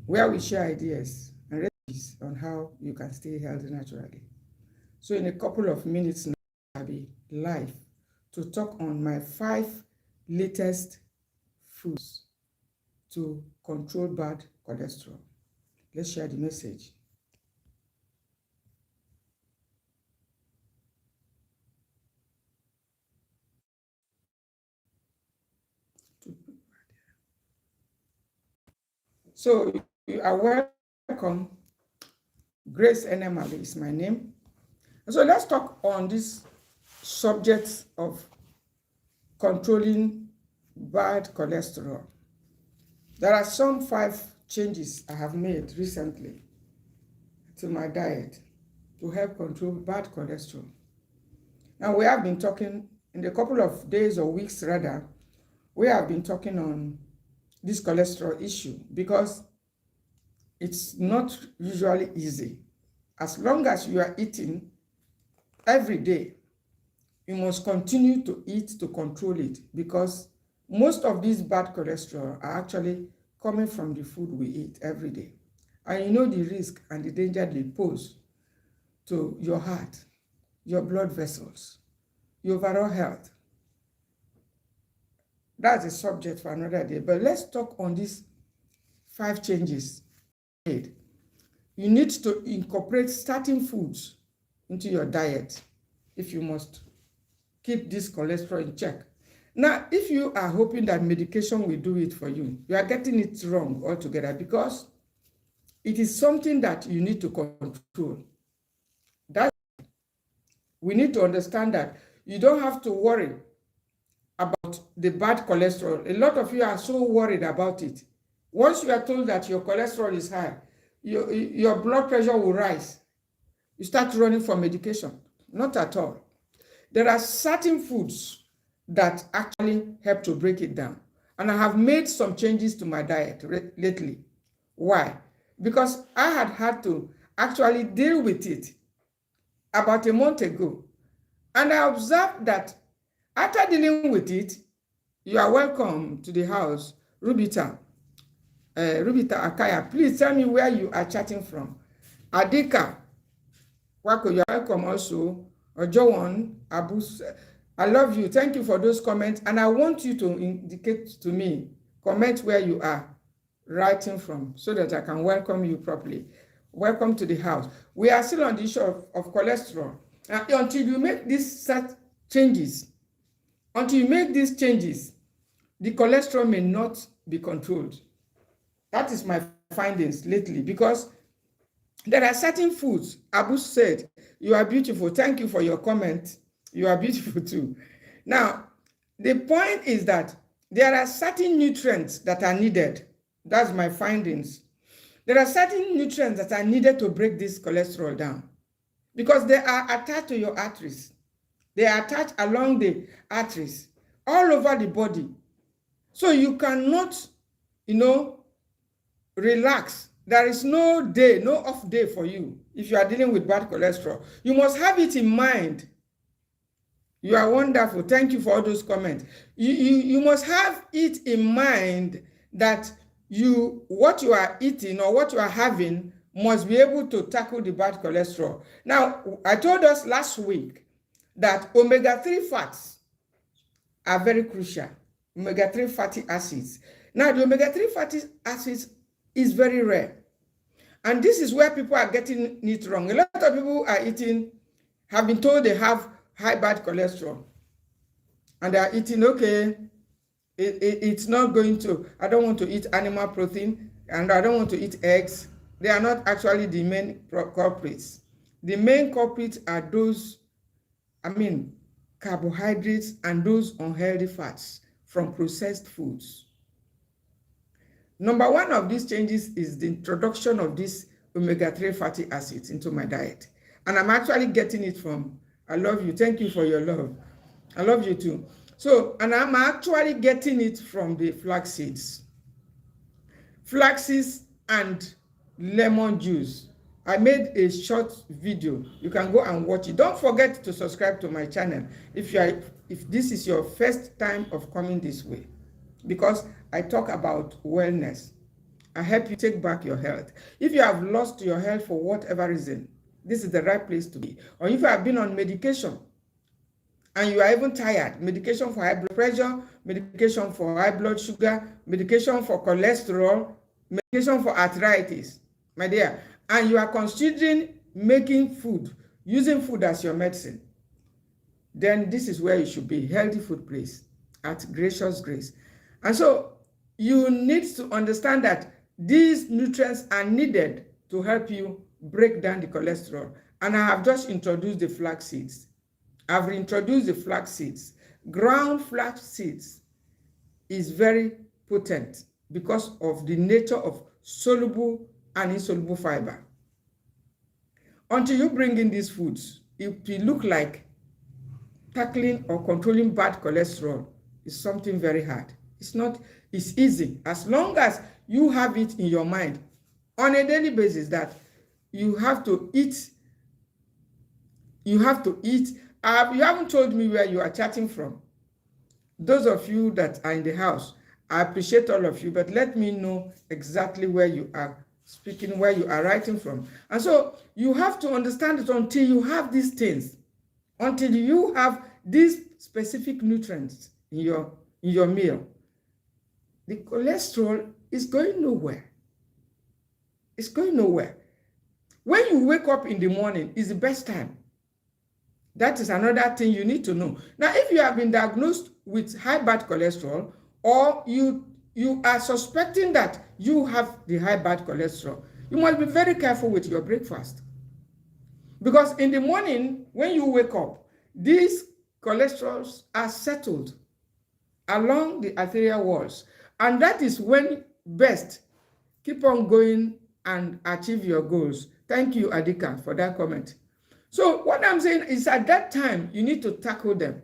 where we share ideas and recipes on how you can stay healthy naturally. So in a couple of minutes now, I'll be live to talk on my 5 latest foods to control bad cholesterol. Let's share the message. So you are welcome. Grace Enemali is my name. So let's talk on this subject of controlling bad cholesterol. There are some 5 changes I have made recently to my diet to help control bad cholesterol. Now we have been talking in a couple of days or weeks rather, we have been talking on this cholesterol issue because it's not usually easy. As long as you are eating every day, you must continue to eat to control it because most of these bad cholesterol are actually coming from the food we eat every day. And you know the risk and the danger they pose to your heart, your blood vessels, your overall health. That's a subject for another day. But let's talk on these 5 changes made. You need to incorporate certain foods into your diet if you must keep this cholesterol in check. Now, if you are hoping that medication will do it for you, you are getting it wrong altogether because it is something that you need to control. We need to understand that you don't have to worry about the bad cholesterol. A lot of you are so worried about it. Once you are told that your cholesterol is high, your blood pressure will rise. You start running for medication. Not at all. There are certain foods that actually help to break it down. And I have made some changes to my diet lately. Why? Because I had to actually deal with it about a month ago. And I observed that after dealing with it, you are welcome to the house, Rubita. Rubita Akaya, please tell me where you are chatting from. Adika, Wako, you are welcome also. Ojowan, Abus, I love you. Thank you for those comments. And I want you to indicate to me, comment where you are writing from so that I can welcome you properly. Welcome to the house. We are still on the issue of cholesterol. Until you make these changes, the cholesterol may not be controlled. That is my findings lately because there are certain foods. Abu said, you are beautiful. Thank you for your comment. You are beautiful too. Now, the point is that there are certain nutrients that are needed. That's my findings. There are certain nutrients that are needed to break this cholesterol down because they are attached to your arteries. They are attached along the arteries all over the body. So you cannot, relax. There is no day, no off day for you if you are dealing with bad cholesterol. You must have it in mind. You are wonderful. Thank you for all those comments. You must have it in mind that what you are eating or what you are having must be able to tackle the bad cholesterol. Now, I told us last week that omega-3 fats are very crucial. Omega-3 fatty acids. Now, the omega-3 fatty acids is very rare. And this is where people are getting it wrong. A lot of people have been told they have high bad cholesterol. And they are eating, okay, it's not going to, I don't want to eat animal protein, and I don't want to eat eggs. They are not actually the main culprits. The main culprits are those, carbohydrates and those unhealthy fats from processed foods. Number one of these changes is the introduction of these omega-3 fatty acids into my diet. And I'm actually getting it from, I love you. Thank you for your love. I love you too. So, and I'm actually getting it from the flax seeds. Flax seeds and lemon juice. I made a short video. You can go and watch it. Don't forget to subscribe to my channel if this is your first time of coming this way, because I talk about wellness. I help you take back your health. If you have lost your health for whatever reason, this is the right place to be. Or if you have been on medication and you are even tired, medication for high blood pressure, medication for high blood sugar, medication for cholesterol, medication for arthritis, my dear, and you are considering making food, using food as your medicine, then this is where you should be, healthy food place at Gracious Grace. And so you need to understand that these nutrients are needed to help you break down the cholesterol. And I have just introduced the flax seeds. I've introduced the flax seeds. Ground flax seeds is very potent because of the nature of soluble and insoluble fiber. Until you bring in these foods, it will look like tackling or controlling bad cholesterol is something very hard. It's not, it's easy as long as you have it in your mind on a daily basis that you have to eat. You have to eat. You haven't told me where you are chatting from. Those of you that are in the house, I appreciate all of you, but let me know exactly where you are speaking, where you are writing from. And so you have to understand it until you have these things, until you have these specific nutrients in your meal. The cholesterol is going nowhere. It's going nowhere. When you wake up in the morning is the best time. That is another thing you need to know. Now, if you have been diagnosed with high bad cholesterol, or you are suspecting that you have the high bad cholesterol, you must be very careful with your breakfast. Because in the morning, when you wake up, these cholesterols are settled along the arterial walls. And that is when best keep on going and achieve your goals. Thank you, Adika, for that comment. So what I'm saying is at that time, you need to tackle them.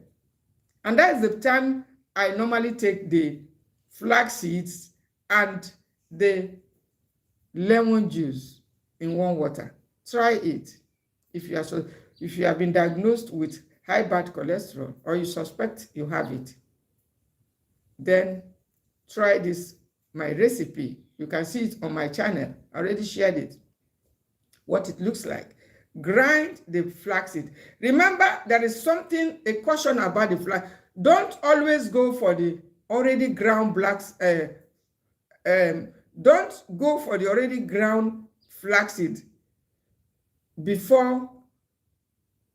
And that is the time I normally take the flax seeds and the lemon juice in warm water. Try it. If you have been diagnosed with high bad cholesterol or you suspect you have it, then try this, my recipe. You can see it on my channel. I already shared it, what it looks like. Grind the flaxseed. Remember, there is something, a caution about the flax. Don't always go for the already ground blacks. Don't go for the already ground flaxseed before.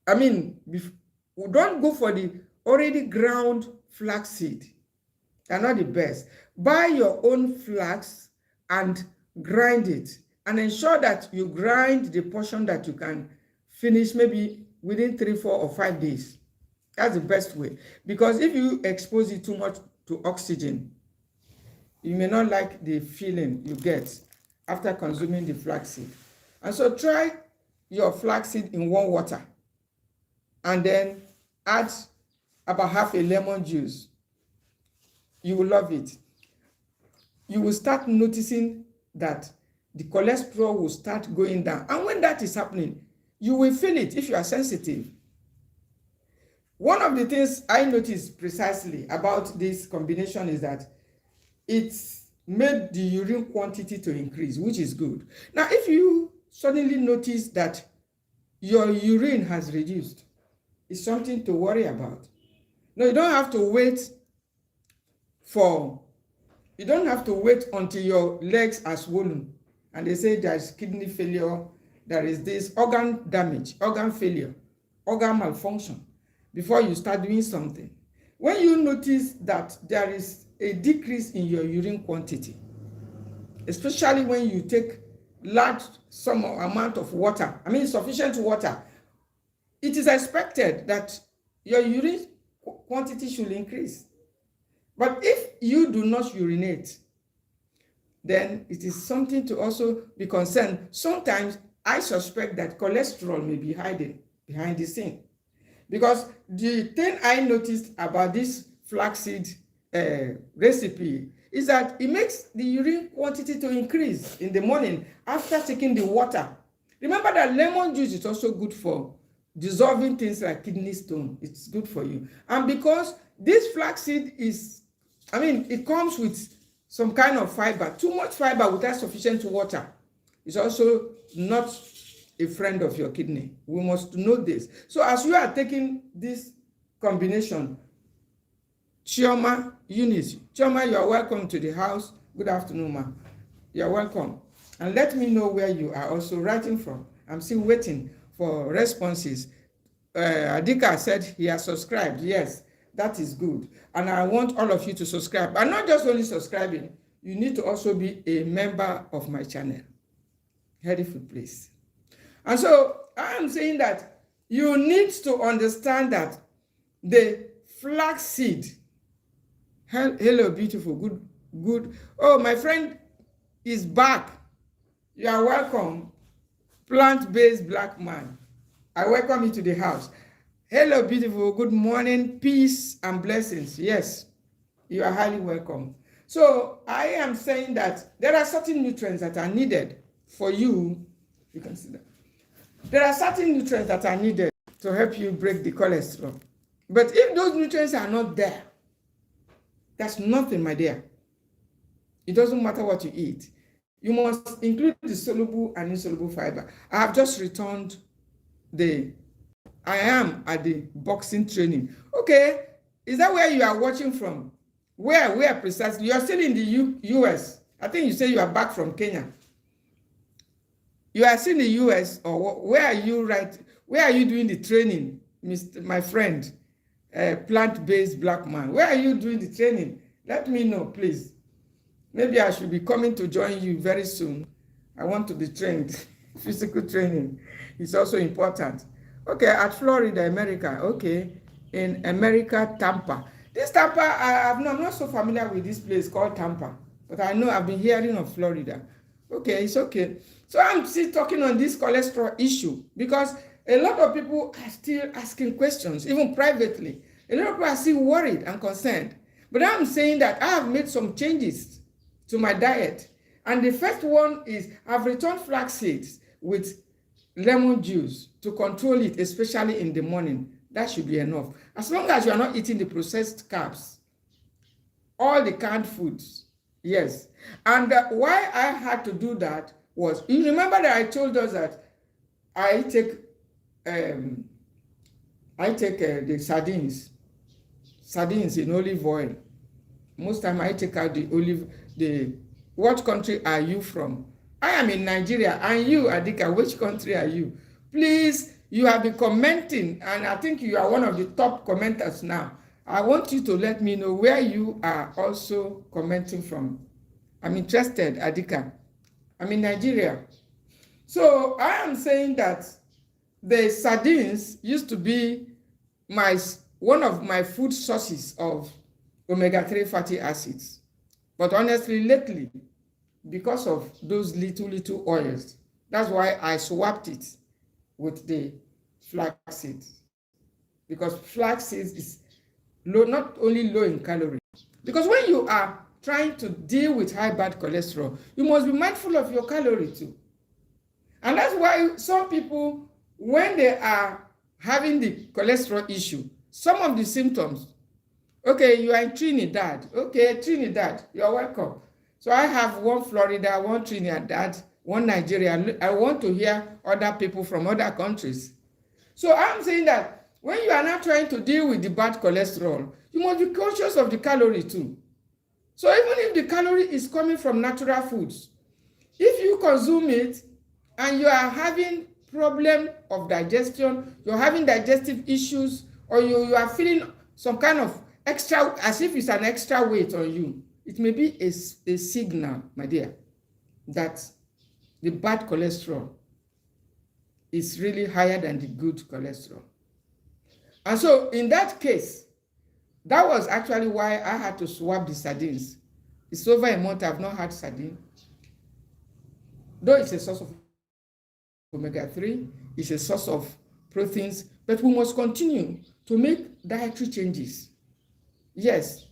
Don't go for the already ground flaxseed. They're not the best. Buy your own flax and grind it. And ensure that you grind the portion that you can finish maybe within 3, 4, or 5 days. That's the best way. Because if you expose it too much to oxygen, you may not like the feeling you get after consuming the flaxseed. And so try your flaxseed in warm water. And then add about half a lemon juice. You will love it. You will start noticing that the cholesterol will start going down. And when that is happening, you will feel it if you are sensitive. One of the things I noticed precisely about this combination is that it's made the urine quantity to increase, which is good. Now, if you suddenly notice that your urine has reduced, it's something to worry about. No, you don't have to wait until your legs are swollen. And they say there's kidney failure, there is this organ damage, organ failure, organ malfunction, before you start doing something. When you notice that there is a decrease in your urine quantity, especially when you take some amount of water, sufficient water, it is expected that your urine quantity should increase. But if you do not urinate, then it is something to also be concerned. Sometimes I suspect that cholesterol may be hiding behind the scene. Because the thing I noticed about this flaxseed recipe is that it makes the urine quantity to increase in the morning after taking the water. Remember that lemon juice is also good for dissolving things like kidney stone. It's good for you. And because this flaxseed it comes with some kind of fiber. Too much fiber without sufficient water is also not a friend of your kidney. We must know this. So as you are taking this combination, Chioma Eunice, Chioma, you are welcome to the house. Good afternoon, ma. You are welcome. And let me know where you are also writing from. I'm still waiting for responses. Adika said he has subscribed. Yes, that is good. And I want all of you to subscribe. And not just only subscribing, you need to also be a member of my channel. Healthy Food Place. And so I am saying that you need to understand that the flaxseed, hello, beautiful, good. Oh, my friend is back. You are welcome. Plant-based black man. I welcome you to the house. Hello, beautiful. Good morning. Peace and blessings. Yes, you are highly welcome. So I am saying that there are certain nutrients that are needed for you. You can see that. There are certain nutrients that are needed to help you break the cholesterol. But if those nutrients are not there, that's nothing, my dear. It doesn't matter what you eat. You must include the soluble and insoluble fiber. I have just returned I am at the boxing training. Okay, is that where you are watching from? Where precisely? You are still in the US. I think you say you are back from Kenya. You are still in the US, or where are you where are you doing the training, my friend, plant-based black man? Where are you doing the training? Let me know, please. Maybe I should be coming to join you very soon. I want to be trained. Physical training is also important. Okay, at Florida, America. Okay, in America, Tampa. This Tampa, I'm not so familiar with this place called Tampa, but I know I've been hearing of Florida. Okay, it's okay. So I'm still talking on this cholesterol issue because a lot of people are still asking questions, even privately. A lot of people are still worried and concerned. But I'm saying that I have made some changes to my diet. And the first one is I've returned flax seeds with lemon juice to control it, especially in the morning. That should be enough. As long as you are not eating the processed carbs, all the canned foods, yes. And why I had to do that was, you remember that I told us that I take the sardines in olive oil. Most time I take out what country are you from? I am in Nigeria, and you, Adika, which country are you? Please, you have been commenting, and I think you are one of the top commenters now. I want you to let me know where you are also commenting from. I'm interested, Adika. I'm in Nigeria. So I am saying that the sardines used to be one of my food sources of omega-3 fatty acids. But honestly, lately, because of those little oils, that's why I swapped it with the flax seeds. Because flax seeds is not only low in calories. Because when you are trying to deal with high bad cholesterol, you must be mindful of your calorie too. And that's why some people, when they are having the cholesterol issue, some of the symptoms, okay, you are in Trinidad. Okay, Trinidad, you're welcome. So I have one Florida, one Trinidad, one Nigeria. I want to hear other people from other countries. So I'm saying that when you are not trying to deal with the bad cholesterol, you must be conscious of the calorie too. So even if the calorie is coming from natural foods, if you consume it and you are having problem of digestion, you're having digestive issues, or you are feeling some kind of extra, as if it's an extra weight on you, it may be a signal, my dear, that the bad cholesterol is really higher than the good cholesterol. And so in that case, that was actually why I had to swap the sardines. It's over a month I've not had sardine. Though it's a source of omega-3, it's a source of proteins, but we must continue to make dietary changes. Yes,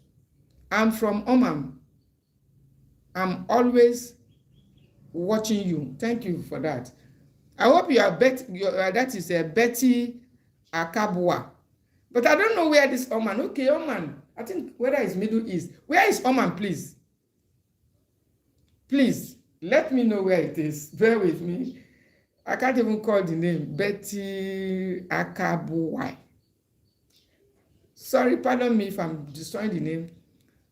I'm from Oman. I'm always watching you. Thank you for that. I hope you are that is Betty Akabwa. But I don't know where this Oman. Okay, Oman. I think whether it's Middle East. Where is Oman, please? Please, let me know where it is. Bear with me. I can't even call the name. Betty Akabuwai. Sorry, pardon me if I'm destroying the name.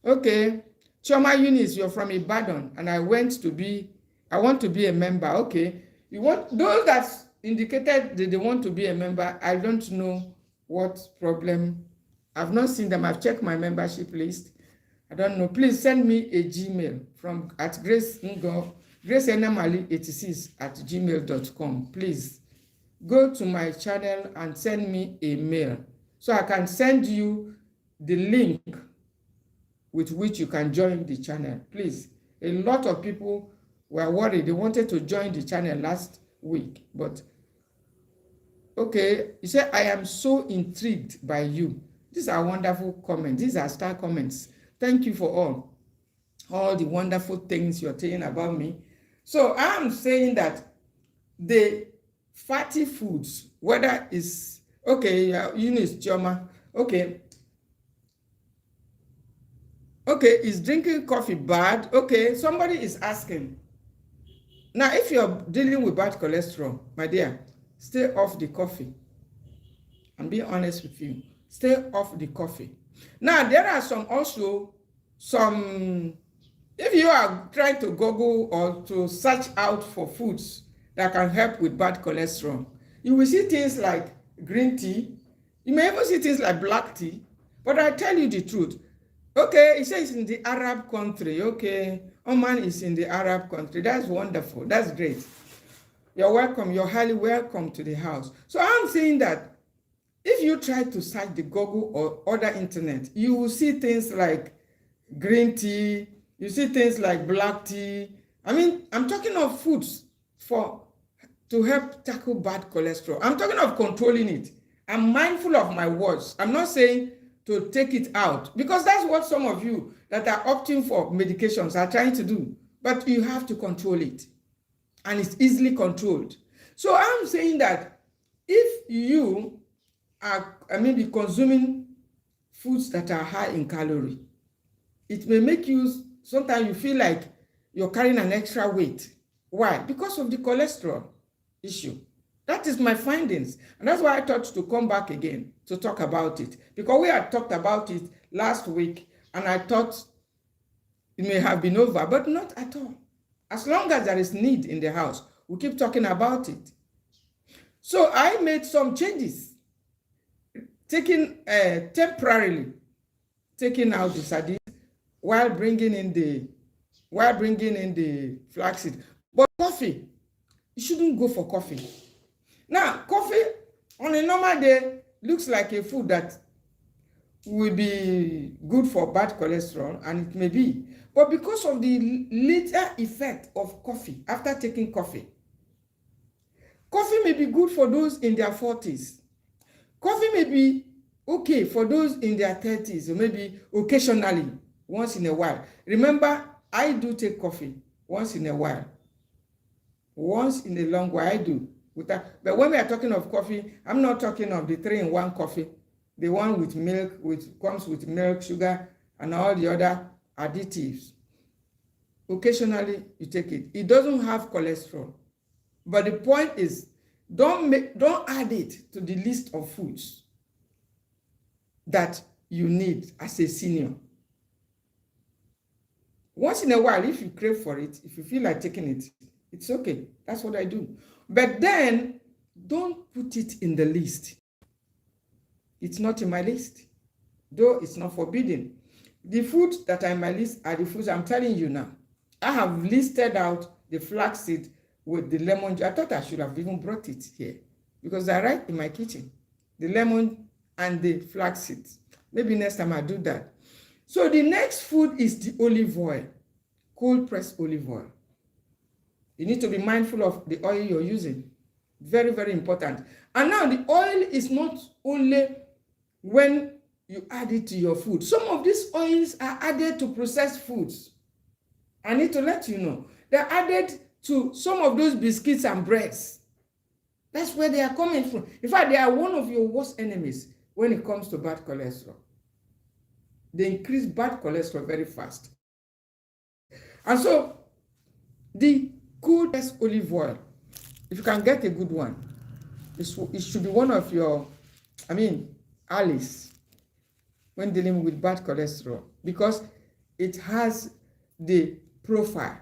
Okay. Choma Eunice, you're from Ibadan, and I want to be a member. Okay. You want those that indicated that they want to be a member, I don't know what problem. I've not seen them. I've checked my membership list. I don't know. Please send me a Gmail from at gracenamali86@gmail.com. Please go to my channel and send me a mail so I can send you the link with which you can join the channel. Please. A lot of people were worried. They wanted to join the channel last week, but okay. You say, I am so intrigued by you. These are wonderful comments. These are star comments. Thank you for all the wonderful things you're saying about me. So I'm saying that the fatty foods, whether it's, okay, Eunice Choma, okay, is drinking coffee bad? Okay, somebody is asking. Now, if you're dealing with bad cholesterol, my dear, stay off the coffee. I'm being honest with you. Stay off the coffee. Now, there are some, if you are trying to Google or to search out for foods that can help with bad cholesterol, you will see things like green tea. You may even see things like black tea. But I tell you the truth. Okay, it says in the Arab country. Okay, Oman is in the Arab country. That's wonderful. That's great. You're welcome. You're highly welcome to the house. So I'm saying that if you try to search the Google or other internet, you will see things like green tea. You see things like black tea. I mean, I'm talking of foods to help tackle bad cholesterol. I'm talking of controlling it. I'm mindful of my words. I'm not saying to take it out, because that's what some of you that are opting for medications are trying to do. But you have to control it, and it's easily controlled. So I'm saying that if you are maybe consuming foods that are high in calorie, it may make you, sometimes you feel like you're carrying an extra weight. Why? Because of the cholesterol issue. That is my findings. And that's why I thought to come back again to talk about it. Because we had talked about it last week, and I thought it may have been over, but not at all. As long as there is need in the house, we keep talking about it. So I made some changes, temporarily taking out the sardines while bringing in the flaxseed. But coffee, you shouldn't go for coffee. Now, coffee on a normal day looks like a food that will be good for bad cholesterol, and it may be. But because of the later effect of coffee, after taking coffee may be good for those in their 40s. Coffee may be okay for those in their 30s, or maybe occasionally, once in a while. Remember, I do take coffee once in a while. Once in a long while, I do. But when we are talking of coffee, I'm not talking of the 3-in-1 coffee, the one with milk, which comes with milk, sugar, and all the other additives. Occasionally, you take it. It doesn't have cholesterol. But the point is, don't add it to the list of foods that you need as a senior. Once in a while, if you crave for it, if you feel like taking it, it's okay. That's what I do. But then, don't put it in the list. It's not in my list, though it's not forbidden. The foods that are in my list are the foods I'm telling you now. I have listed out the flaxseed with the lemon. I thought I should have even brought it here, because they're right in my kitchen. The lemon and the flaxseed. Maybe next time I'll do that. So the next food is the olive oil, cold pressed olive oil. You need to be mindful of the oil you're using. Very, very important. And now the oil is not only when you add it to your food. Some of these oils are added to processed foods. I need to let you know. They're added to some of those biscuits and breads. That's where they are coming from. In fact, they are one of your worst enemies when it comes to bad cholesterol. They increase bad cholesterol very fast. And so, The cold pressed olive oil, if you can get a good one, it should be one of your, allies when dealing with bad cholesterol, because it has the profile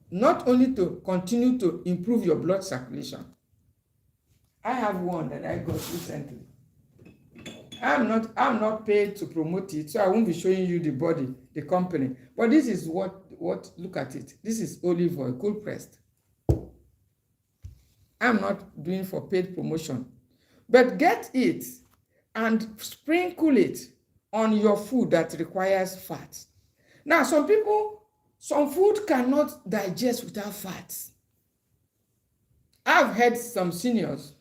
not only to continue to improve your blood circulation. I have one that I got recently. I'm not paid to promote it, so I won't be showing you the body, the company. But this is what look at it. This is olive oil, cold pressed. I'm not doing for paid promotion. But get it and sprinkle it on your food that requires fat. Now, some food cannot digest without fats. I've heard some seniors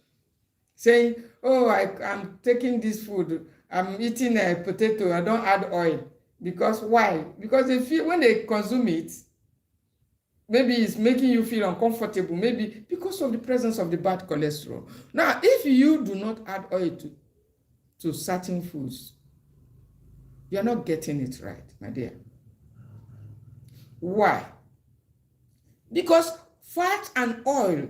saying, oh, I'm taking this food, I'm eating a potato, I don't add oil. Because why? Because they feel when they consume it, maybe it's making you feel uncomfortable, maybe because of the presence of the bad cholesterol. Now, if you do not add oil to certain foods, you're not getting it right, my dear. Why? Because fat and oil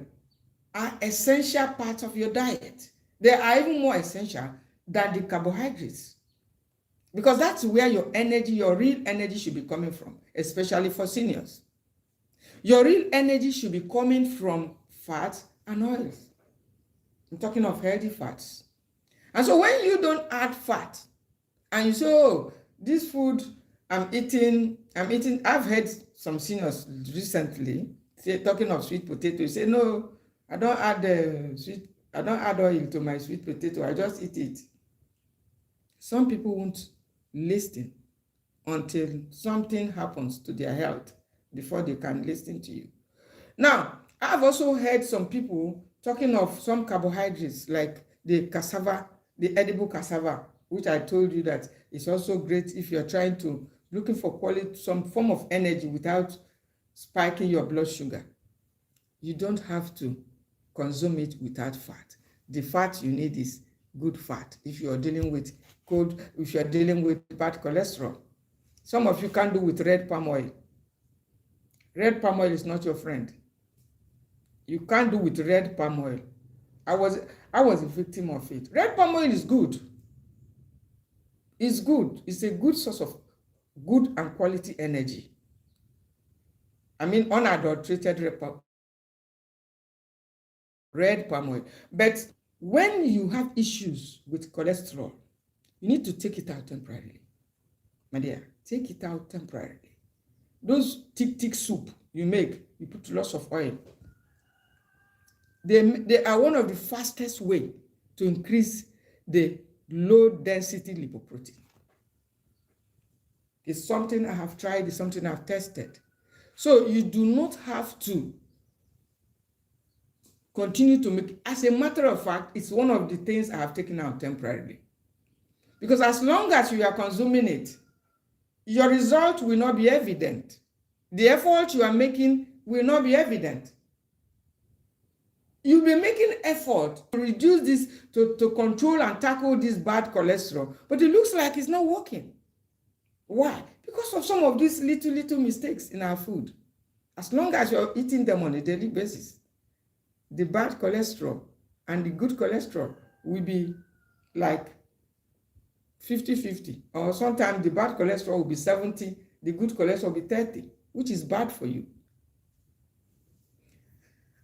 are essential parts of your diet. They are even more essential than the carbohydrates. Because that's where your energy, your real energy should be coming from, especially for seniors. Your real energy should be coming from fats and oils. I'm talking of healthy fats. And so when you don't add fat, and you say, oh, this food I'm eating, I've heard some seniors recently talking of sweet potato. You say, no, I don't add oil to my sweet potato, I just eat it. Some people won't listen until something happens to their health before they can listen to you. Now, I've also heard some people talking of some carbohydrates like the cassava, the edible cassava, which I told you that is also great if you're trying to looking for quality, some form of energy without spiking your blood sugar. You don't have to consume it without fat. The fat you need is good fat if you're dealing with if you're dealing with bad cholesterol. Some of you can't do with red palm oil. Red palm oil is not your friend. You can't do with red palm oil. I was a victim of it. Red palm oil is good. It's good. It's a good source of good and quality energy. Unadulterated red palm oil. But when you have issues with cholesterol, you need to take it out temporarily. My dear, take it out temporarily. Those thick soup you make, you put lots of oil. They are one of the fastest way to increase the low density lipoprotein. It's something I have tried, it's something I've tested. So you do not have to continue to make. As a matter of fact, it's one of the things I have taken out temporarily. Because as long as you are consuming it, your result will not be evident. The effort you are making will not be evident. You'll be making effort to reduce this, to control and tackle this bad cholesterol, but it looks like it's not working. Why? Because of some of these little mistakes in our food. As long as you're eating them on a daily basis, the bad cholesterol and the good cholesterol will be like 50-50. Or sometimes the bad cholesterol will be 70, the good cholesterol will be 30, which is bad for you.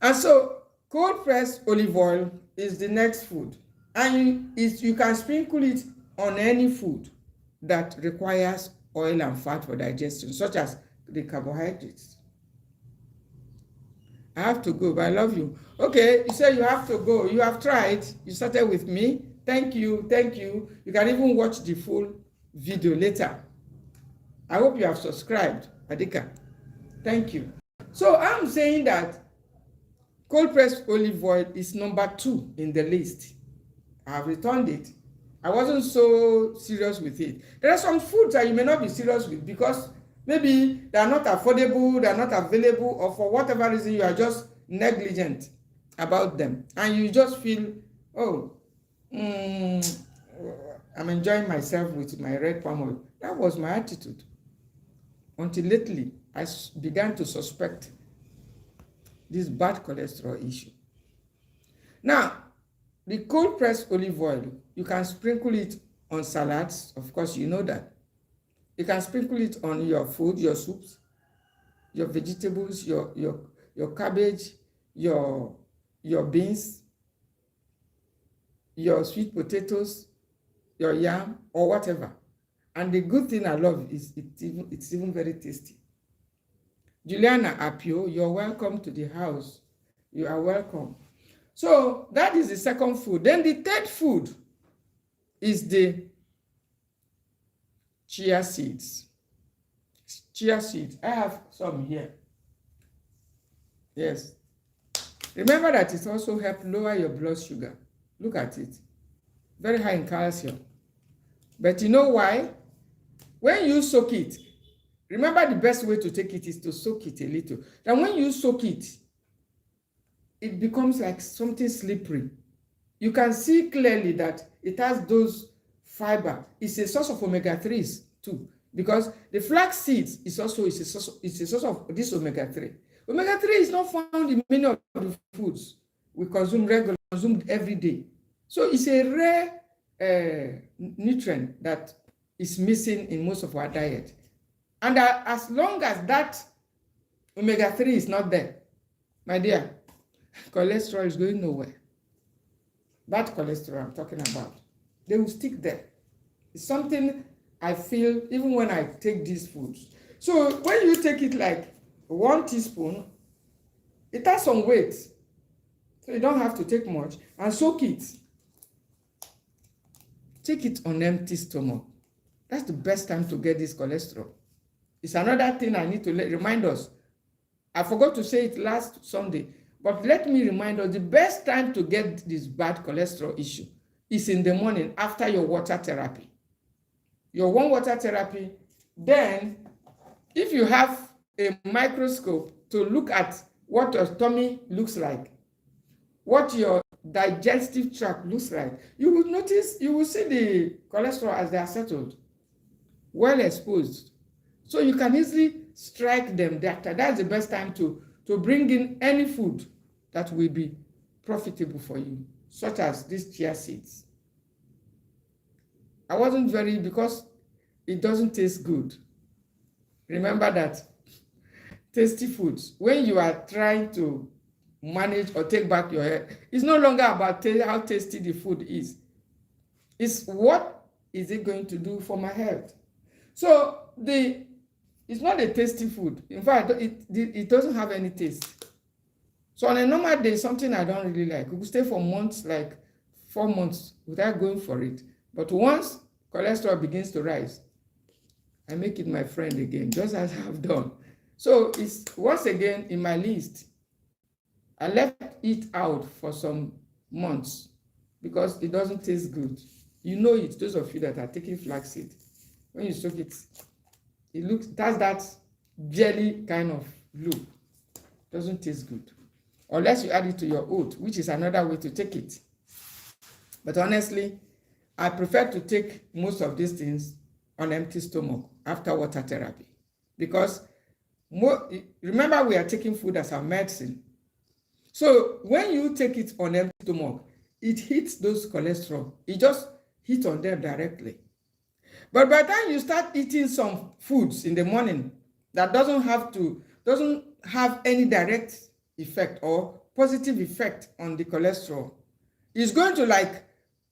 And so cold pressed olive oil is the next food. And you can sprinkle it on any food that requires oil and fat for digestion, such as the carbohydrates. I have to go, but I love you. Okay, you say you have to go. You have tried. You started with me. Thank you. You can even watch the full video later. I hope you have subscribed, Adika. Thank you. So I'm saying that cold pressed olive oil is number 2 in the list. I have returned it. I wasn't so serious with it. There are some foods that you may not be serious with because maybe they are not affordable, they are not available, or for whatever reason you are just negligent about them. And you just feel, oh, I'm enjoying myself with my red palm oil. That was my attitude until lately. I began to suspect this bad cholesterol issue. Now, the cold pressed olive oil, you can sprinkle it on salads. Of course, you know that. You can sprinkle it on your food, your soups, your vegetables, your cabbage, your beans, your sweet potatoes, your yam, or whatever. And the good thing I love is it's even very tasty. Juliana Apio, you're welcome to the house. You are welcome. So that is the second food. Then the third food is the chia seeds. Chia seeds. I have some here. Yes. Remember that it also helps lower your blood sugar. Look at it. Very high in calcium. But you know why? When you soak it, remember the best way to take it is to soak it a little. Then when you soak it, it becomes like something slippery. You can see clearly that it has those fiber. It's a source of omega-3s too, because the flax seeds is also a source of this omega-3. Omega-3 is not found in many of the foods we consumed every day. So it's a rare nutrient that is missing in most of our diet. And as long as that omega-3 is not there, my dear, cholesterol is going nowhere. Bad cholesterol I'm talking about. They will stick there. It's something I feel even when I take these foods. So when you take it like 1 teaspoon, it has some weight. So you don't have to take much. And soak it. Take it on empty stomach. That's the best time to get this cholesterol. It's another thing I need to remind us. I forgot to say it last Sunday, but let me remind us, the best time to get this bad cholesterol issue is in the morning after your water therapy. Your warm water therapy, then if you have a microscope to look at what your tummy looks like, what your digestive tract looks like, you will notice, you will see the cholesterol as they are settled, well exposed. So you can easily strike them. That's the best time to bring in any food that will be profitable for you, such as these chia seeds. I wasn't because it doesn't taste good. Remember that tasty foods, when you are trying to manage or take back your health, it's no longer about how tasty the food is. It's what is it going to do for my health. So it's not a tasty food. In fact, it doesn't have any taste. So on a normal day, something I don't really like, we could stay for months, like 4 months, without going for it. But once cholesterol begins to rise, I make it my friend again, just as I've done. So it's once again in my list. I left it out for some months because it doesn't taste good. You know it, those of you that are taking flaxseed. When you soak it, it has that jelly kind of look. Doesn't taste good. Unless you add it to your oat, which is another way to take it. But honestly, I prefer to take most of these things on empty stomach after water therapy. Because remember, we are taking food as our medicine. So when you take it on empty stomach, it hits those cholesterol. It just hits on them directly. But by the time you start eating some foods in the morning that doesn't have any direct effect or positive effect on the cholesterol, it's going to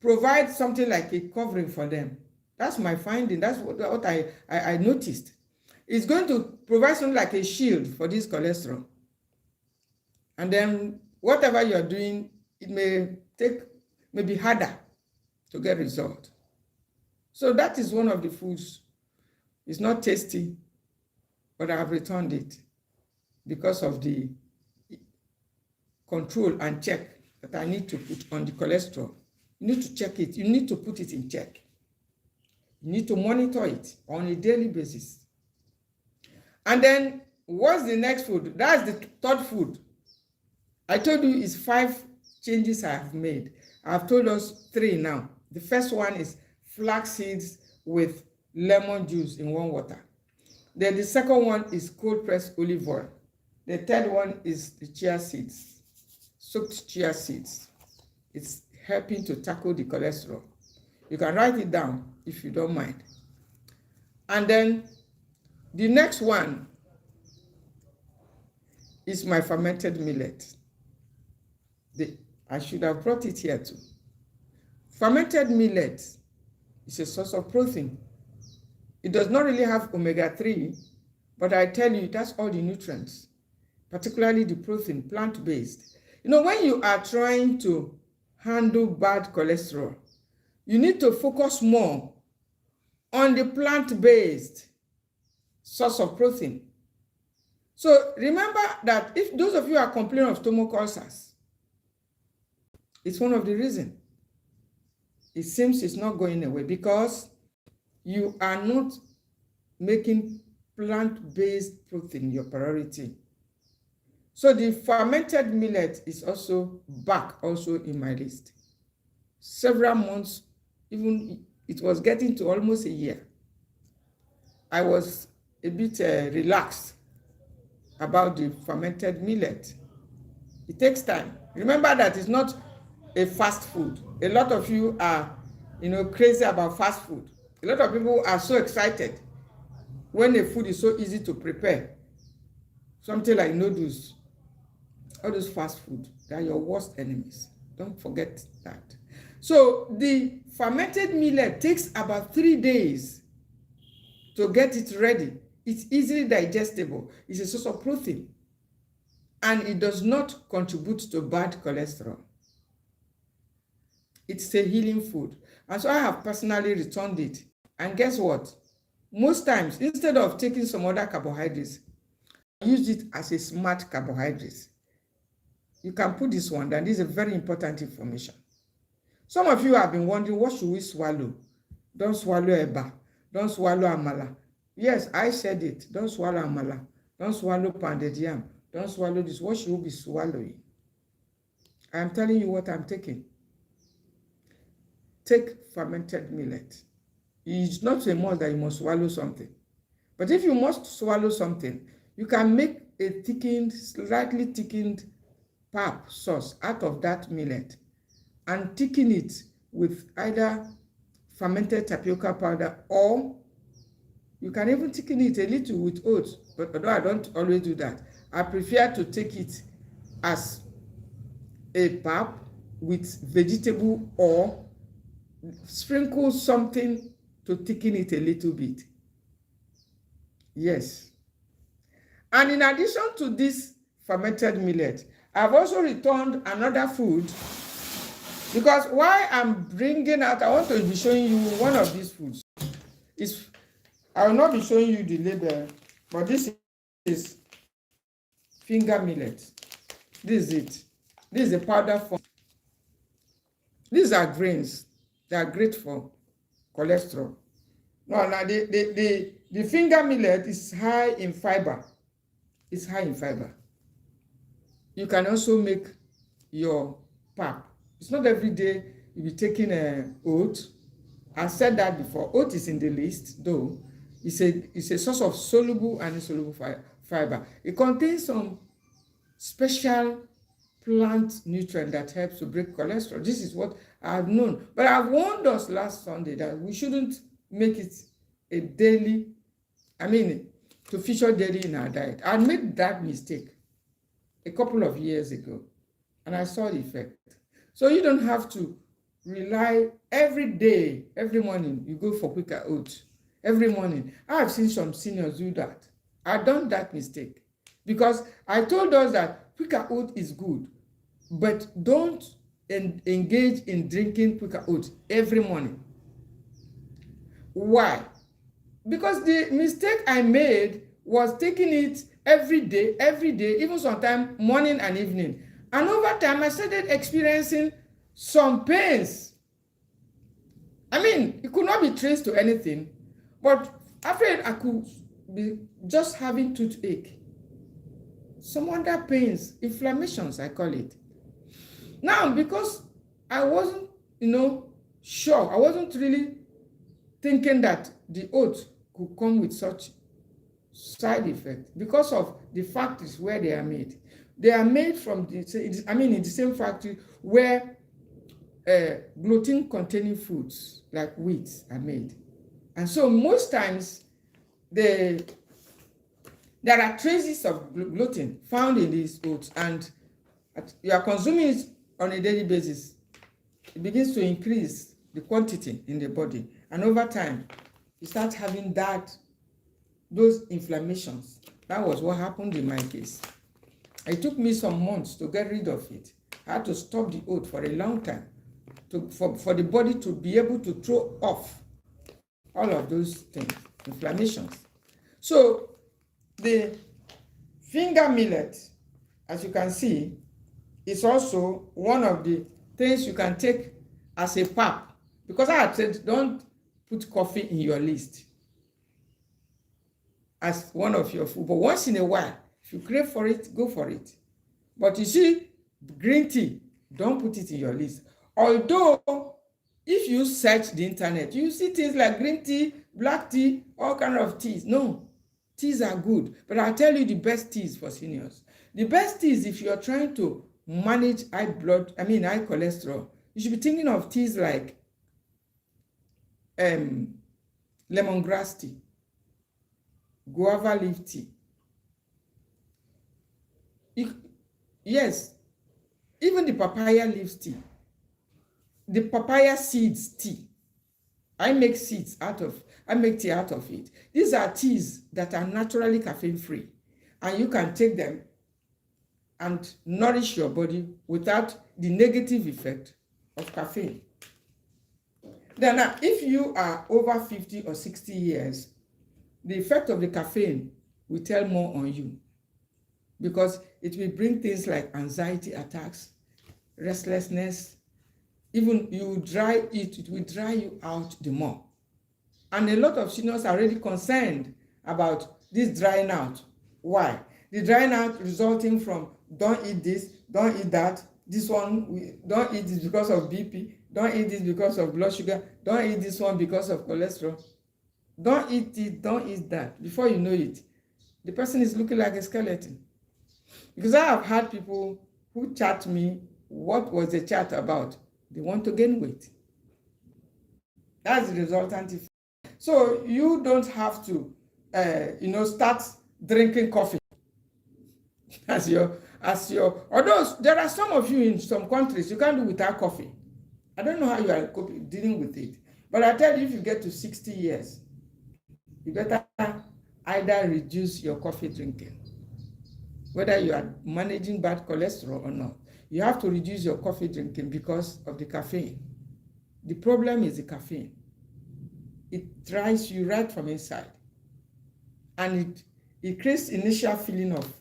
provide something like a covering for them. That's my finding. That's what I noticed. It's going to provide something like a shield for this cholesterol. And then whatever you're doing, it may be harder to get result. So that is one of the foods. It's not tasty, but I have returned it because of the control and check that I need to put on the cholesterol. You need to check it. You need to put it in check. You need to monitor it on a daily basis. And then what's the next food? That's the third food. I told you it's 5 changes I have made. I've told us 3 now. The first one is flax seeds with lemon juice in warm water. Then the second one is cold pressed olive oil. The third one is the chia seeds, soaked chia seeds. It's helping to tackle the cholesterol. You can write it down if you don't mind. And then the next one is my fermented millet. I should have brought it here too. Fermented millet is a source of protein. It does not really have omega-3, but I tell you, that's all the nutrients, particularly the protein, plant-based. You know, when you are trying to handle bad cholesterol, you need to focus more on the plant-based source of protein. So remember that if those of you are complaining of stomach ulcers, it's one of the reasons. It seems it's not going away because you are not making plant-based protein your priority. So the fermented millet is also back also in my list. Several months, even it was getting to almost a year. I was a bit relaxed about the fermented millet. It takes time. Remember that it's not a fast food. A lot of you are, crazy about fast food. A lot of people are so excited when the food is so easy to prepare. Something like noodles, all those fast food, they are your worst enemies. Don't forget that. So the fermented millet takes about 3 days to get it ready. It's easily digestible. It's a source of protein. And it does not contribute to bad cholesterol. It's a healing food. And so I have personally returned it. And guess what? Most times, instead of taking some other carbohydrates, I use it as a smart carbohydrate. You can put this one down. This is a very important information. Some of you have been wondering, what should we swallow? Don't swallow eba. Don't swallow amala. Yes, I said it. Don't swallow amala. Don't swallow pounded yam. Don't swallow this. What should we be swallowing? I am telling you what I'm taking. Take fermented millet. It's not a must that you must swallow something. But if you must swallow something, you can make a thickened, slightly thickened pap sauce out of that millet and thicken it with either fermented tapioca powder, or you can even thicken it a little with oats. But although I don't always do that, I prefer to take it as a pap with vegetable, or sprinkle something to thicken it a little bit. Yes. And in addition to this fermented millet, I've also returned another food, because why I'm bringing out, I want to be showing you one of these foods. I will not be showing you the label, but this is finger millet. This is it. This is a powder form. These are grains. They are great for cholesterol. Now the finger millet is high in fiber. It's high in fiber. You can also make your pap. It's not every day you'll be taking oat. I said that before. Oat is in the list, though. It's a source of soluble and insoluble fiber. It contains some special plant nutrient that helps to break cholesterol. This is what I've known. But I warned us last Sunday that we shouldn't make it a daily, to feature daily in our diet. I made that mistake a couple of years ago, and I saw the effect. So you don't have to rely every day, every morning, you go for quicker oats. Every morning. I have seen some seniors do that. I've done that mistake because I told us that quicker oat is good, but don't engage in drinking quicker oats every morning. Why? Because the mistake I made was taking it every day, even sometimes morning and evening. And over time, I started experiencing some pains. It could not be traced to anything, but after it, I could be just having toothache. Some other pains, inflammations, I call it. Now, because I wasn't, sure, I wasn't really thinking that the oat could come with such side effect because of the factories where they are made. They are made from in the same factory where gluten-containing foods like wheat are made. And so most times there are traces of gluten found in these oats, and you are consuming it on a daily basis. It begins to increase the quantity in the body, and over time you start having those inflammations. That was what happened in my case. It took me some months to get rid of it. I had to stop the oat for a long time for the body to be able to throw off all of those things, inflammations. So the finger millet, as you can see, is also one of the things you can take as a pap, because I had said don't put coffee in your list as one of your food, but once in a while, if you crave for it, go for it. But you see, green tea, don't put it in your list. Although if you search the internet, you see things like green tea, black tea, all kind of teas. No, teas are good, but I'll tell you the best teas for seniors. The best teas, if you're trying to manage high cholesterol, you should be thinking of teas like lemongrass tea, guava leaf tea. Yes, even the papaya leaves tea, the papaya seeds tea. I make tea out of it. These are teas that are naturally caffeine free, and you can take them and nourish your body without the negative effect of caffeine. Then if you are over 50 or 60 years, the effect of the caffeine will tell more on you, because it will bring things like anxiety attacks, restlessness. Even it will dry you out the more. And a lot of seniors are already concerned about this drying out. Why? The drying out resulting from don't eat this, don't eat that, this one, don't eat this because of BP, don't eat this because of blood sugar, don't eat this one because of cholesterol. Don't eat it, don't eat that. Before you know it, the person is looking like a skeleton. Because I have had people who chat me, what was the chat about? They want to gain weight. That's the resultant effect. So you don't have to, start drinking coffee although there are some of you in some countries, you can't do without coffee. I don't know how you are dealing with it. But I tell you, if you get to 60 years, you better either reduce your coffee drinking, whether you are managing bad cholesterol or not. You have to reduce your coffee drinking because of the caffeine. The problem is the caffeine. It dries you right from inside. And it creates initial feeling of,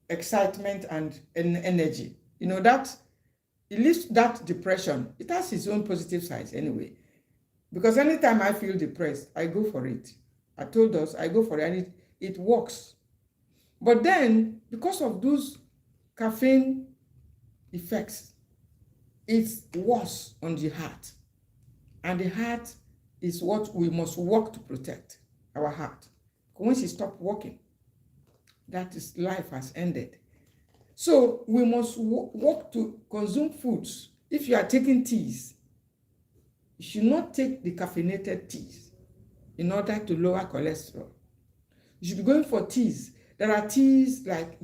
excitement and energy. That it leaves that depression. It has its own positive sides anyway. Because anytime I feel depressed, I go for it. I told us, I go for it, and it works. But then, because of those caffeine effects, it's worse on the heart. And the heart is what we must work to protect, our heart. Once it stops working, that is, life has ended. So we must work to consume foods. If you are taking teas, you should not take the caffeinated teas in order to lower cholesterol. You should be going for teas. There are teas like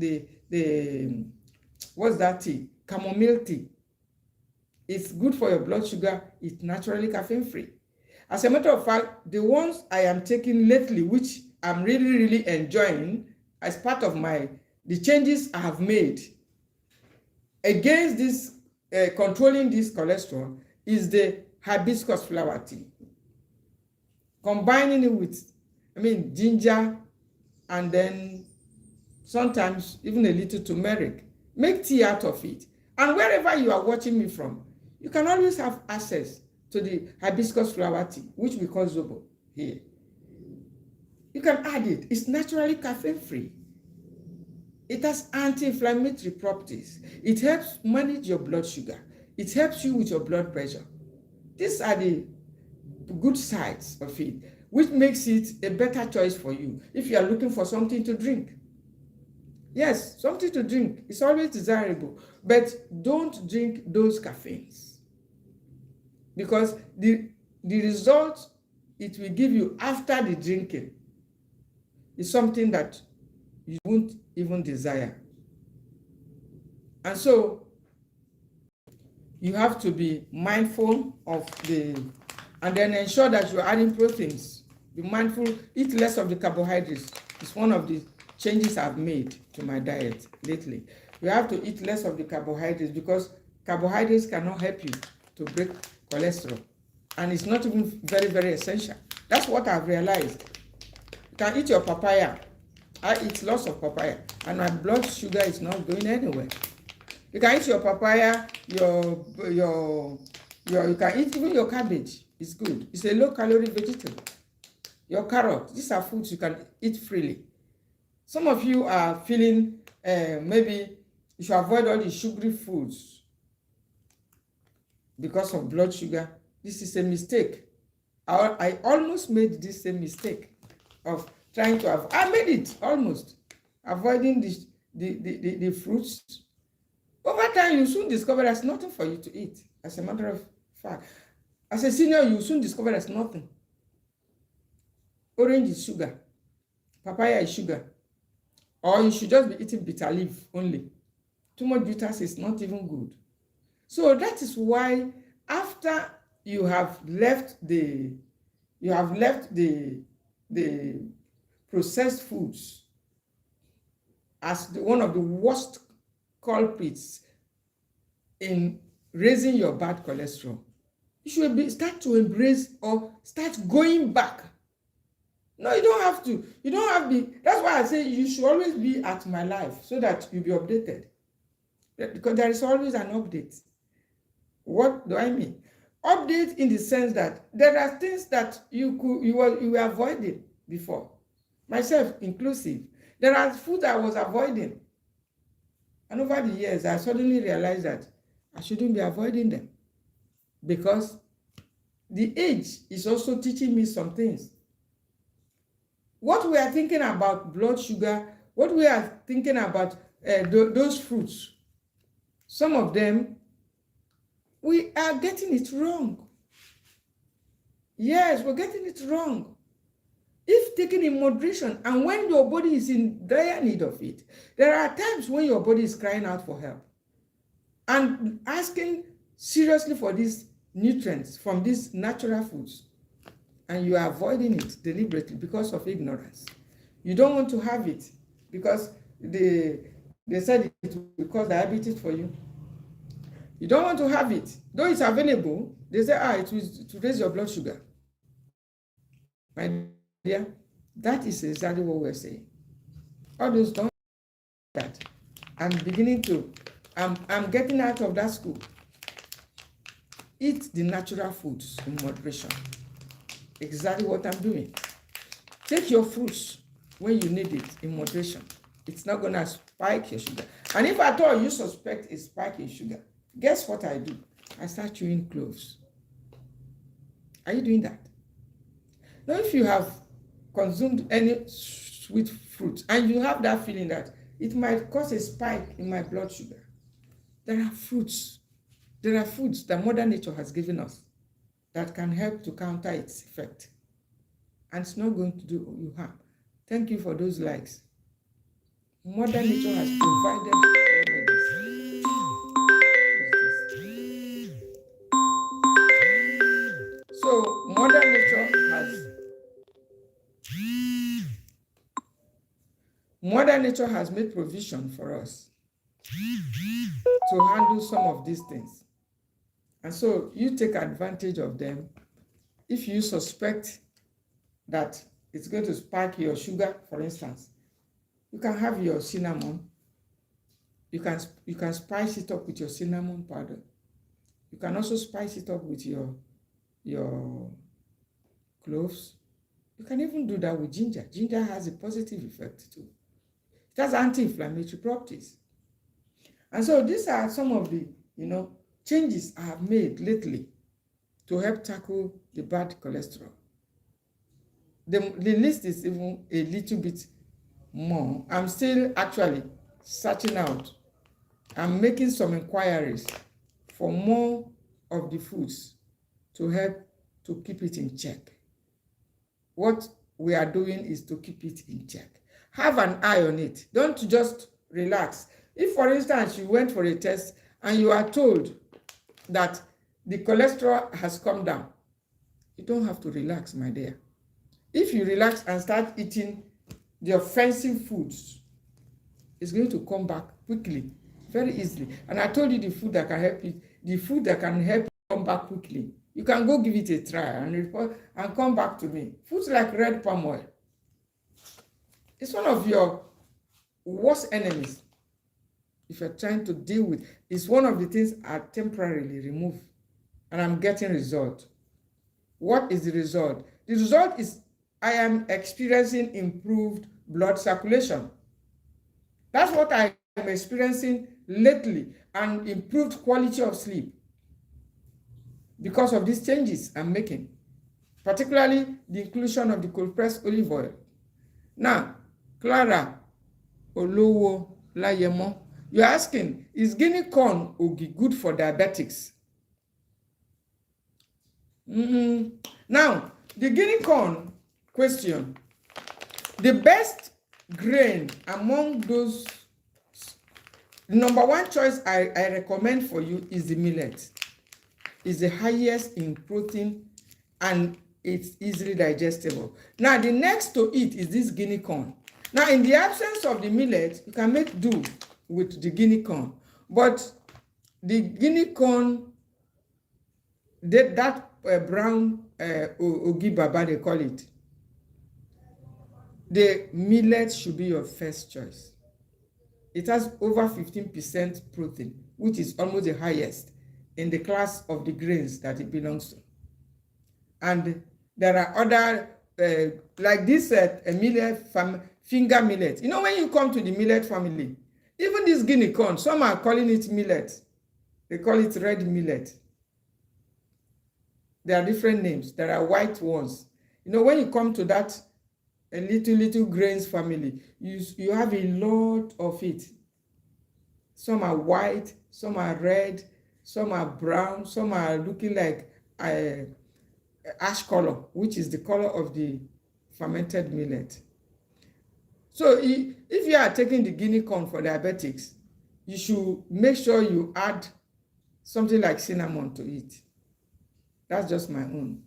what's that tea? Chamomile tea. It's good for your blood sugar. It's naturally caffeine free. As a matter of fact, the ones I am taking lately, which I'm really, really enjoying as part of the changes I have made against this, controlling this cholesterol, is the hibiscus flower tea. Combining it with, ginger, and then sometimes even a little turmeric. Make tea out of it. And wherever you are watching me from, you can always have access to the hibiscus flower tea, which we call zobo here. You can add it. It's naturally caffeine-free. It has anti-inflammatory properties. It helps manage your blood sugar. It helps you with your blood pressure. These are the good sides of it. which makes it a better choice for you if you are looking for something to drink. Yes, something to drink is always desirable, but don't drink those caffeines, because the result it will give you after the drinking is something that you won't even desire. And so you have to be mindful of and then ensure that you're adding proteins. Be mindful, eat less of the carbohydrates. It's one of the changes I've made to my diet lately. You have to eat less of the carbohydrates, because carbohydrates cannot help you to break cholesterol. And it's not even very, very essential. That's what I've realized. You can eat your papaya. I eat lots of papaya, and my blood sugar is not going anywhere. You can eat your papaya, you can eat even your cabbage. It's good. It's a low-calorie vegetable. Your carrot, these are foods you can eat freely. Some of you are feeling maybe you should avoid all the sugary foods because of blood sugar. This is a mistake. I almost made this same mistake of trying to avoid. I made it almost. Avoiding the fruits. Over time, you soon discover there's nothing for you to eat. As a matter of fact, as a senior, you soon discover there's nothing. Orange is sugar. Papaya is sugar. Or you should just be eating bitter leaf only. Too much bitters is not even good. So that is why after you have left the processed foods as one of the worst culprits in raising your bad cholesterol, you should start to embrace or start going back. No, you don't have to. You don't have to be. That's why I say you should always be at my life so that you'll be updated. Because there is always an update. What do I mean? Update in the sense that there are things that you were avoiding before, myself inclusive. There are food I was avoiding, and over the years I suddenly realized that I shouldn't be avoiding them, because the age is also teaching me some things. What we are thinking about blood sugar, what we are thinking about those fruits, some of them we are getting it wrong. Yes, we're getting it wrong. If taken in moderation, and when your body is in dire need of it, there are times when your body is crying out for help and asking seriously for these nutrients from these natural foods, and you are avoiding it deliberately because of ignorance. You don't want to have it because they said it will cause diabetes for you. You don't want to have it. Though it's available, they say, it will to raise your blood sugar. My dear, that is exactly what we're saying. All those don't that. I'm getting out of that school. Eat the natural foods in moderation. Exactly what I'm doing. Take your fruits when you need it in moderation. It's not going to spike your sugar. And if at all you suspect a spike in sugar, guess what I do? I start chewing cloves. Are you doing that? Now, if you have consumed any sweet fruit and you have that feeling that it might cause a spike in my blood sugar, there are fruits. There are foods that Mother Nature has given us that can help to counter its effect. And it's not going to do you harm. Thank you for those likes. Mother Nature has provided remedies. So Mother Nature has made provision for us to handle some of these things. And so you take advantage of them. If you suspect that it's going to spike your sugar, for instance, you can have your cinnamon. You can spice it up with your cinnamon powder. You can also spice it up with your cloves. You can even do that with ginger. Ginger has a positive effect too. It has anti-inflammatory properties. And so these are some of the changes I have made lately to help tackle the bad cholesterol. the list is even a little bit more. I'm still actually searching out. I'm making some inquiries for more of the foods to help to keep it in check. What we are doing is to keep it in check. Have an eye on it. Don't just relax. If, for instance, you went for a test and you are told that the cholesterol has come down, you don't have to relax, my dear. If you relax and start eating the offensive foods, it's going to come back quickly, very easily. And I told you the food that can help you, the food that can help you come back quickly. You can go give it a try and report and come back to me. Foods like red palm oil. It's one of your worst enemies. If you're trying to deal with, it's one of the things I temporarily remove, and I'm getting result. What is the result? The result is I am experiencing improved blood circulation. That's what I am experiencing lately, and improved quality of sleep because of these changes I'm making, particularly the inclusion of the cold pressed olive oil. Now, Clara Olowo Layemo, you're asking, is guinea corn ogi good for diabetics? Now, the guinea corn question, the best grain among those, number one choice I recommend for you is the millet. It's the highest in protein and it's easily digestible. Now, the next to it is this guinea corn. Now, in the absence of the millet, you can make do with the guinea corn. But the guinea corn, that brown ogi baba, they call it, the millet should be your first choice. It has over 15% protein, which is almost the highest in the class of the grains that it belongs to. And there are other, like this millet, finger millet. You know, when you come to the millet family, even this guinea corn, some are calling it millet. They call it red millet. There are different names. There are white ones. You know, when you come to that little grains family, you have a lot of it. Some are white, some are red, some are brown, some are looking like ash color, which is the color of the fermented millet. So if you are taking the guinea corn for diabetics, you should make sure you add something like cinnamon to it. That's just my own.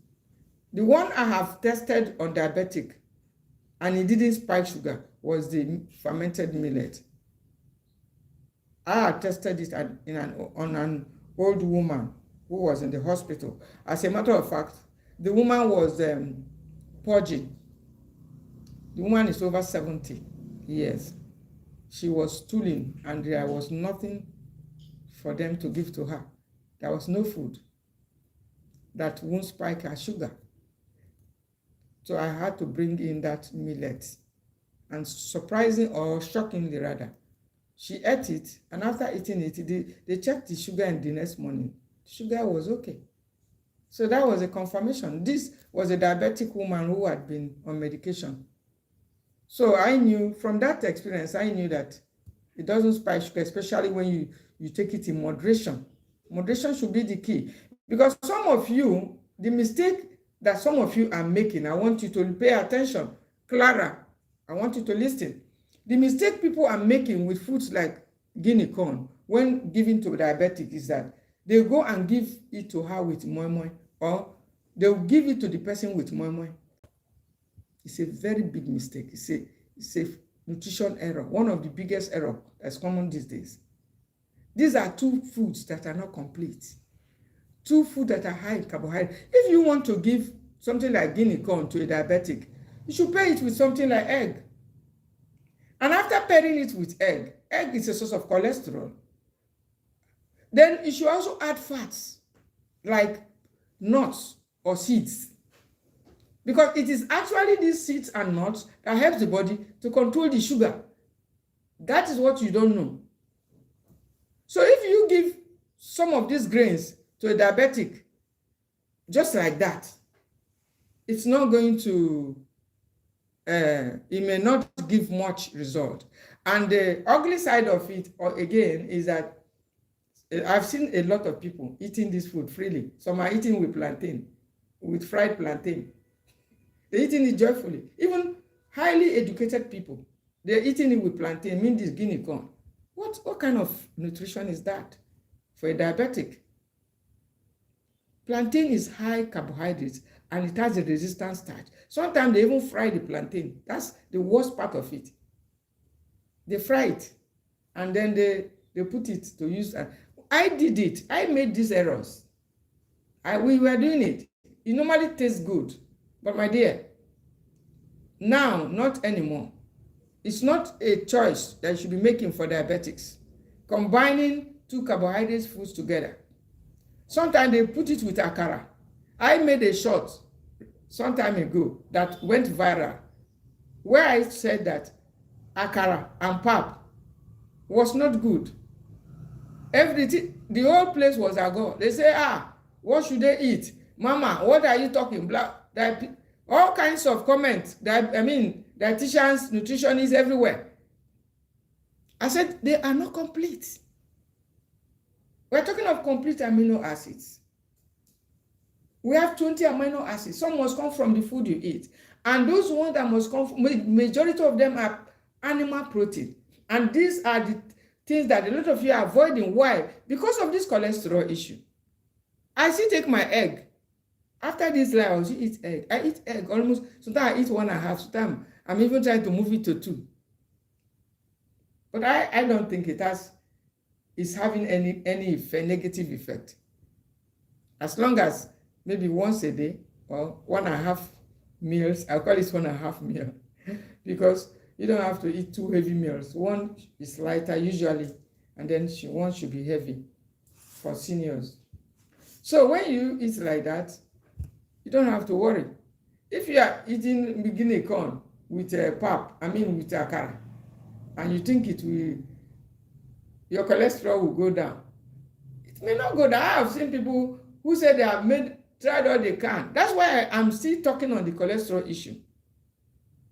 The one I have tested on diabetic and it didn't spike sugar was the fermented millet. I had tested it on an old woman who was in the hospital. As a matter of fact, the woman was purging. The woman is over 70 years. She was stooling and there was nothing for them to give to her. There was no food that won't spike her sugar. So I had to bring in that millet. And surprising or shockingly rather, she ate it, and after eating it, they checked the sugar and the next morning. The sugar was okay. So that was a confirmation. This was a diabetic woman who had been on medication. So I knew, from that experience, I knew that it doesn't spike sugar, especially when you take it in moderation. Moderation should be the key. Because some of you, the mistake that some of you are making, I want you to pay attention. Clara, I want you to listen. The mistake people are making with foods like guinea corn when given to diabetic is that they go and give it to her with moi moi, or they'll give it to the person with moi moi. It's a very big mistake. It's a nutrition error, one of the biggest errors that's common these days. These are two foods that are not complete. Two foods that are high in carbohydrate. If you want to give something like guinea corn to a diabetic, you should pair it with something like egg. And after pairing it with egg is a source of cholesterol. Then you should also add fats like nuts or seeds. Because it is actually these seeds and nuts that helps the body to control the sugar. That is what you don't know. So if you give some of these grains to a diabetic, just like that, it's not going to it may not give much result. And the ugly side of it, again, is that I've seen a lot of people eating this food freely. Some are eating with plantain, with fried plantain. They're eating it joyfully. Even highly educated people, they're eating it with plantain, mean this guinea corn. What kind of nutrition is that for a diabetic? Plantain is high carbohydrates and it has a resistant starch. Sometimes they even fry the plantain. That's the worst part of it. They fry it and then they put it to use. I did it. I made these errors. We were doing it. It normally tastes good. But my dear, now, not anymore. It's not a choice that you should be making for diabetics. Combining two carbohydrate foods together. Sometimes they put it with akara. I made a short some time ago that went viral, where I said that akara and pap was not good. Everything, the whole place was agog. They say, what should they eat? Mama, what are you talking about? All kinds of comments. Dietitians, nutritionists everywhere. I said, they are not complete. We're talking of complete amino acids. We have 20 amino acids. Some must come from the food you eat. And those ones that must come from, majority of them are animal protein. And these are the things that a lot of you are avoiding. Why? Because of this cholesterol issue. I still take my egg. After this life, I will eat egg. I eat egg almost. Sometimes I eat 1.5. Sometimes I'm even trying to move it to 2. But I don't think it's having any negative effect. As long as maybe once a day or 1.5 meals, I'll call it 1.5 meal. Because you don't have to eat 2 heavy meals. One is lighter usually, and then one should be heavy for seniors. So when you eat like that, you don't have to worry. If you are eating guinea corn with pap, with akara, and you think your cholesterol will go down, it may not go down. I have seen people who say they have tried all they can. That's why I'm still talking on the cholesterol issue.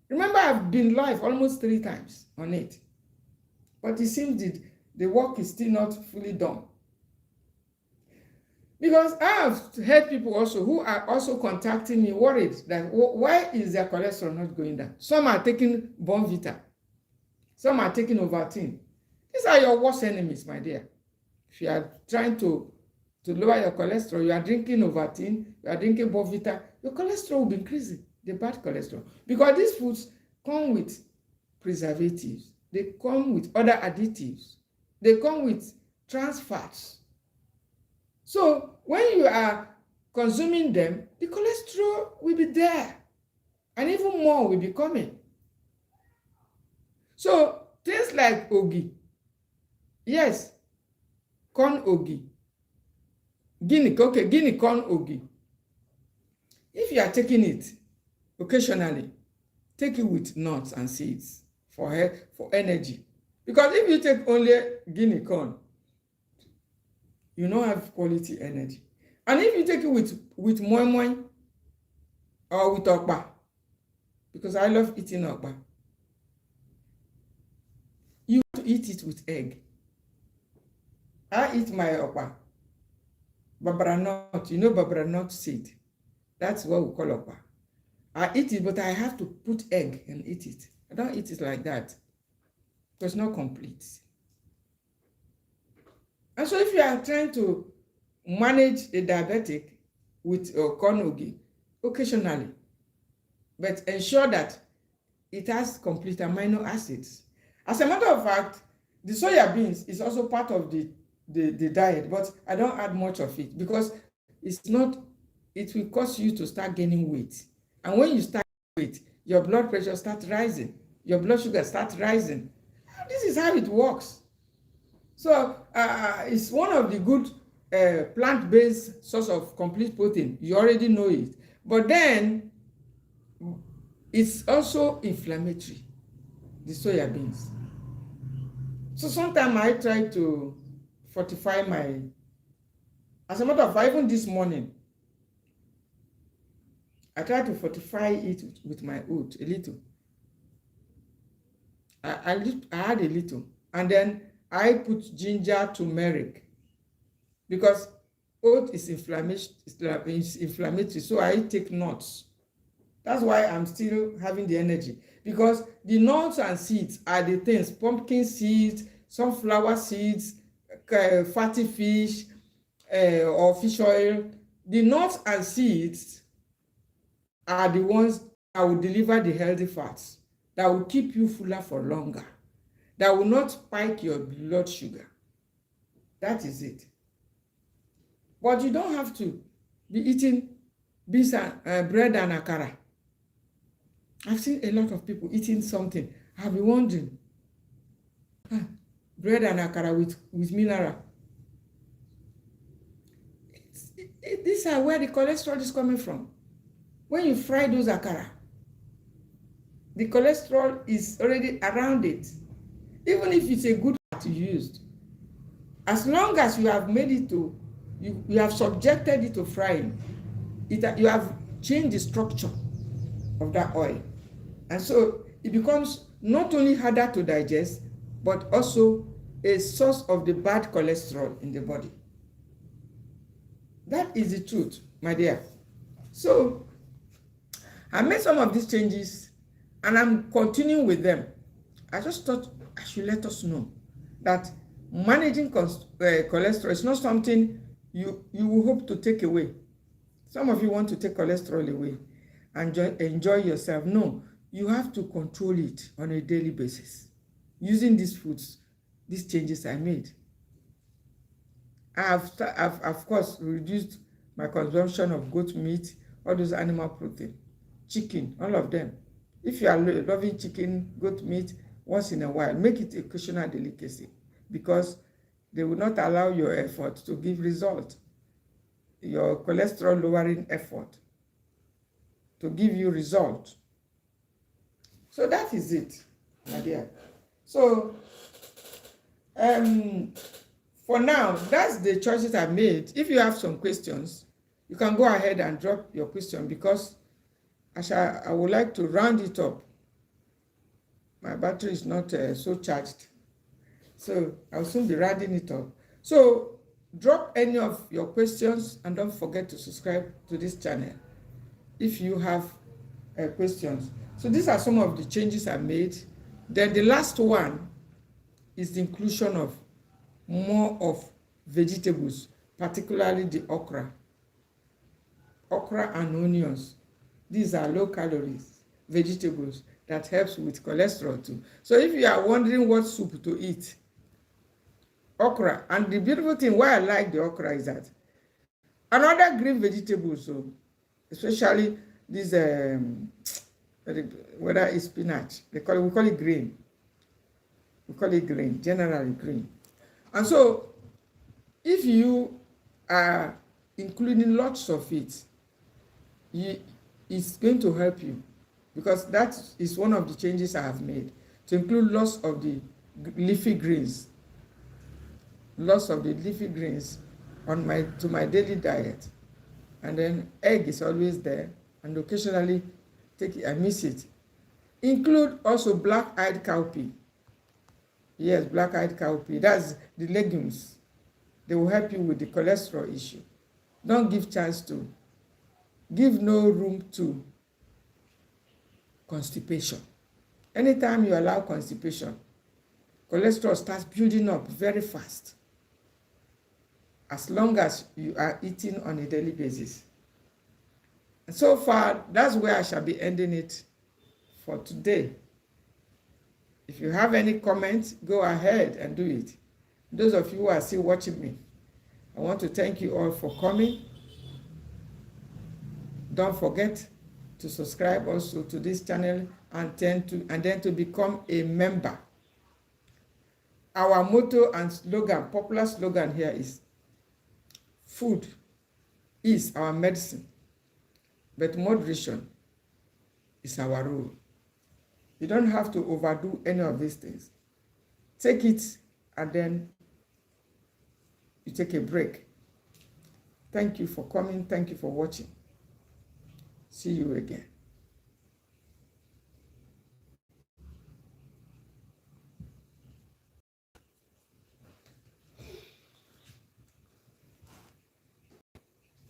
Remember, I've been live almost 3 times on it. But it seems the work is still not fully done. Because I have heard people also who are also contacting me worried that why is their cholesterol not going down? Some are taking Bonvita. Some are taking Ovaltine. These are your worst enemies, my dear. If you are trying to lower your cholesterol, you are drinking Ovaltine, you are drinking Bonvita, your cholesterol will be increasing, the bad cholesterol. Because these foods come with preservatives. They come with other additives. They come with trans fats. So when you are consuming them, the cholesterol will be there. And even more will be coming. So things like ogi. Yes, corn ogi. Guinea corn ogi. If you are taking it occasionally, take it with nuts and seeds for energy. Because if you take only guinea corn, you don't have quality energy. And if you take it with moi moi or with okpa, because I love eating okpa, you have to eat it with egg. I eat my okpa, babra nut, babra nut seed. That's what we call okpa. I eat it, but I have to put egg and eat it. I don't eat it like that. It's not complete. And so if you are trying to manage a diabetic with corn ogi occasionally, but ensure that it has complete amino acids. As a matter of fact, the soya beans is also part of the diet, but I don't add much of it because it will cause you to start gaining weight. And when you start gaining weight, your blood pressure starts rising, your blood sugar starts rising. This is how it works. So it's one of the good plant-based source of complete protein. You already know it. But then it's also inflammatory, the soya beans. So sometimes I try to fortify as a matter of fact, even this morning, I try to fortify it with my oat a little. I had a little, and then I put ginger, turmeric, because oat is inflammatory, so I take nuts. That's why I'm still having the energy, because the nuts and seeds are the things: pumpkin seeds, sunflower seeds, fatty fish, or fish oil. The nuts and seeds are the ones that will deliver the healthy fats, that will keep you fuller for longer, that will not spike your blood sugar. That is it. But you don't have to be eating beans and bread and akara. I've seen a lot of people eating something. I've been wondering, bread and akara with mineral. These are where the cholesterol is coming from. When you fry those akara, the cholesterol is already around it. Even if it's a good fat you used, as long as you have made it to, you have subjected it to frying, you have changed the structure of that oil. And so it becomes not only harder to digest, but also a source of the bad cholesterol in the body. That is the truth, my dear. So I made some of these changes, and I'm continuing with them. I just thought I should let us know that managing cholesterol is not something you will hope to take away. Some of you want to take cholesterol away and enjoy yourself. No, you have to control it on a daily basis using these foods, these changes I made. I've of course reduced my consumption of goat meat, all those animal protein, chicken, all of them. If you are loving chicken, goat meat, once in a while, make it a occasional delicacy, because they will not allow your effort to give result, your cholesterol lowering effort to give you result. So that is it, my dear. So for now, that's the choices I made. If you have some questions, you can go ahead and drop your question, because I would like to round it up. My battery is not so charged, so I'll soon be rounding it up. So drop any of your questions, and don't forget to subscribe to this channel if you have questions. So these are some of the changes I made. Then the last one is the inclusion of more of vegetables, particularly the okra and onions. These are low calories vegetables that helps with cholesterol too. So if you are wondering what soup to eat, okra. And the beautiful thing why I like the okra is that another green vegetable, so especially this whether it's spinach, we call it green. We call it green, generally green. And so if you are including lots of it, it's going to help you, because that is one of the changes I have made, to include lots of the leafy greens. Lots of the leafy greens on my daily diet. And then egg is always there, and occasionally I miss it. Include also black-eyed cowpea. Yes, black-eyed cowpea. That's the legumes. They will help you with the cholesterol issue. Don't give no room to constipation. Anytime you allow constipation, cholesterol starts building up very fast, as long as you are eating on a daily basis. And so far, that's where I shall be ending it for today. If you have any comments, go ahead and do it. Those of you who are still watching me, I want to thank you all for coming. Don't forget to subscribe also to this channel, and then to become a member. Our motto and slogan, popular slogan here is, food is our medicine, but moderation is our rule. You don't have to overdo any of these things. Take it, and then you take a break. Thank you for coming. Thank you for watching. See you again.